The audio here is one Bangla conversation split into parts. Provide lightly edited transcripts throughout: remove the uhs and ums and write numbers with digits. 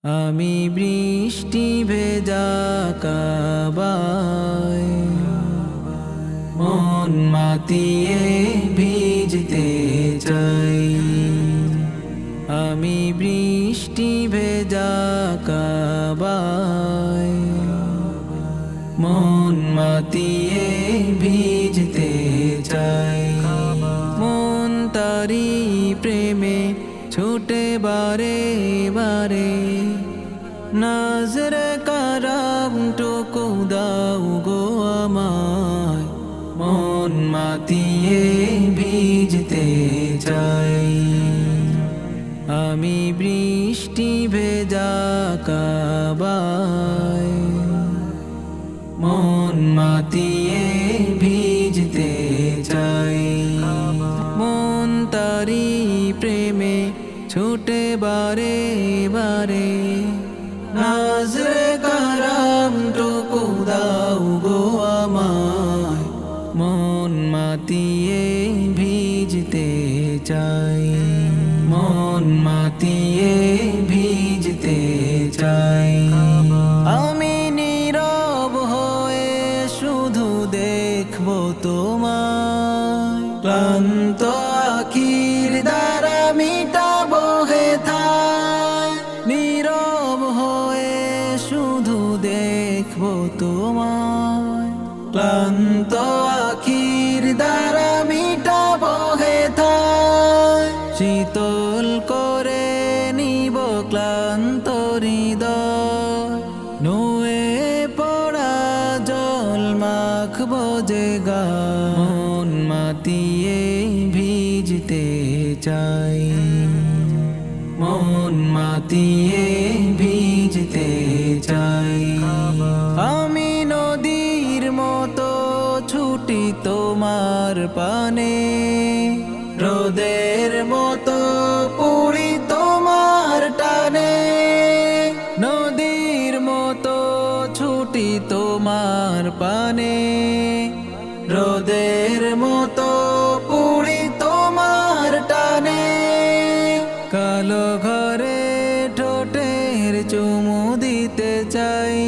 আমি বৃষ্টি ভেজা কাবায় মন মাতিয়ে ভিজতে চাই। আমি বৃষ্টি ভেজা কাবায় মন মাতিয়ে ভিজতে চাই। মন তারি প্রেমে ছুটে বারে বারে, নজর করম টুকু দাও গো আমায়, মন মাতিয়ে ভিজতে চাই। আমি বৃষ্টি ভেজা কাবায় মন মাতিয়ে ভিজতে চাই। মন তারি প্রেমে ছুটে বারে বারে, নজরে করম টুকু দাও গো আমায়, মন মাতিয়ে ভিজতে চাই। মন মাতিয়ে ভিজতে চাই। আমি নীরব হয়ে শুধু দেখবো তোমায়, ক্লান্ত আখির দ্বারা মিটাবো হেথায়। নীরব হয়ে শুধু দেখবো তোমায়, ক্লান্ত আখির দ্বারা মিটাবো হেথায়। শীতল করে নিব ক্লান্ত হৃদয়, নুয়ে পড়া জল মাখবো যে গায়। মন মাতিয়ে ভিজতে চাই। মন মাতিয়ে ভিজতে চাই। আমি নদীর মতো ছুটি তোমার পানে, রোদের মতো পুরি তোমার টানে। নদীর মতো ছুটি তোমার পানে, রোদের মতো পুরি তোমার টানে। কালো ঘরে ঠোঁটের চুমু দিতে চাই,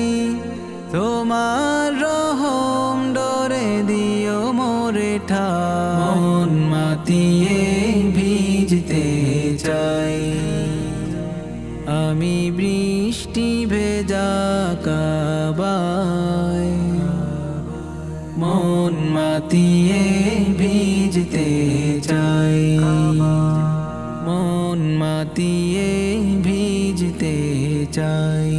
তোমার রহম ডরে দিও মোরে ঠাই। মন মাতিয়ে ভিজতে চাই। আমি বৃষ্টি ভেজা কাবায় মন মাতিয়ে ভিজতে চাই। মন মাতিয়ে ভিজতে চাই।